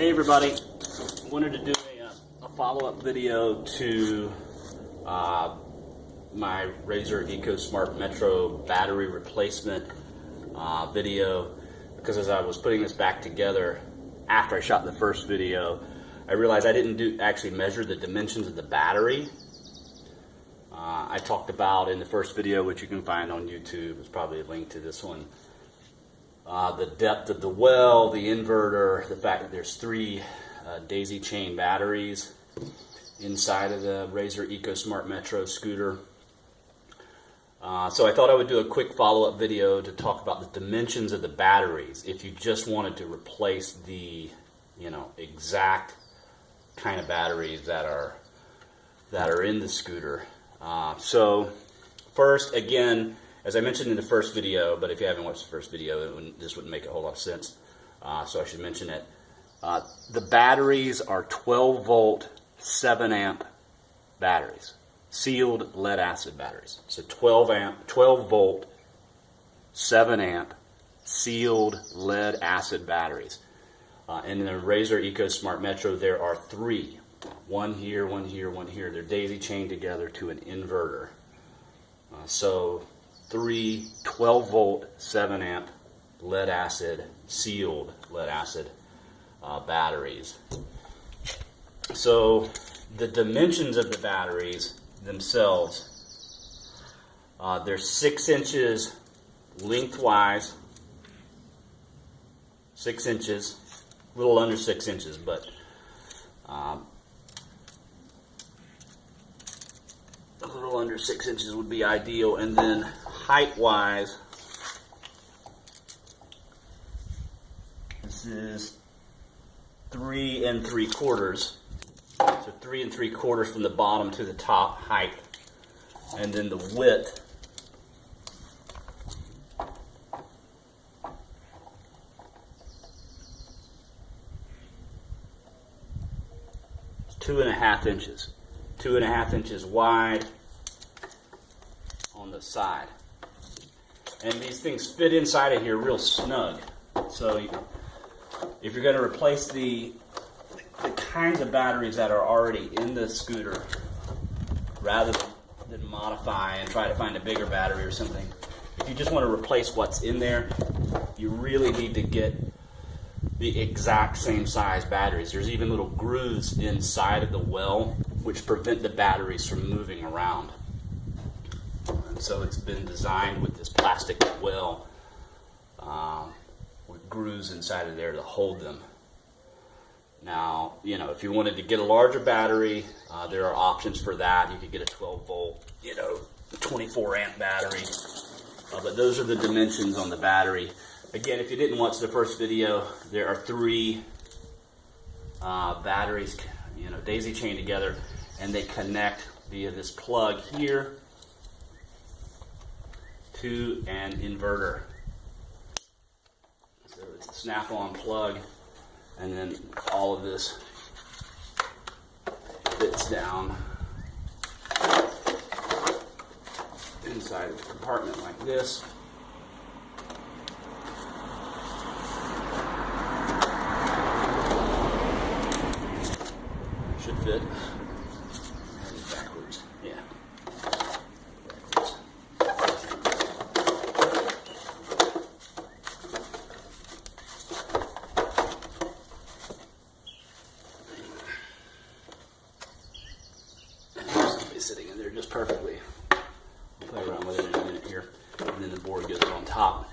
Hey everybody, wanted to do a follow-up video to my Razor Ecosmart Metro battery replacement video, because as I was putting this back together after I shot the first video, I realized I didn't actually measure the dimensions of the battery. I talked about in the first video, which you can find on YouTube, there's probably a link to this one, the depth of the well, the inverter, the fact that there's 3 daisy chain batteries inside of the Razor Ecosmart Metro Scooter. So I thought I would do a quick follow-up video to talk about the dimensions of the batteries if you just wanted to replace the exact kind of batteries that are in the scooter. So first, again, as I mentioned in the first video, but if you haven't watched the first video, this wouldn't make a whole lot of sense, so I should mention it. The batteries are 12 volt, 7 amp batteries, sealed lead acid batteries. So 12 volt, 7 amp, sealed lead acid batteries. In the Razor Ecosmart Metro, there are 3. One here, one here, one here. They're daisy chained together to an inverter. So 3 12 volt, 7 amp lead acid, sealed lead acid batteries. So the dimensions of the batteries themselves, they're 6 inches lengthwise, 6 inches, a little under 6 inches, but a little under 6 inches would be ideal. And then height-wise, this is 3 3/4. So 3 3/4 from the bottom to the top height, and then the width is 2.5 inches. 2.5 inches wide on the side. And these things fit inside of here real snug. So if you're going to replace the kinds of batteries that are already in the scooter, rather than modify and try to find a bigger battery or something, if you just want to replace what's in there, you really need to get the exact same size batteries. There's even little grooves inside of the well which prevent the batteries from moving around. And so it's been designed with this plastic well with grooves inside of there to hold them. Now, if you wanted to get a larger battery, there are options for that. You could get a 12 volt, 24 amp battery. But those are the dimensions on the battery. Again, if you didn't watch the first video, there are 3 batteries, daisy chained together, and they connect via this plug here to an inverter. So it's a snap-on plug, and then all of this fits down inside of the compartment like this. Should fit. Backwards, yeah. Backwards. And it's sitting in there just perfectly. I'll play around with it in a minute here. And then the board goes on top.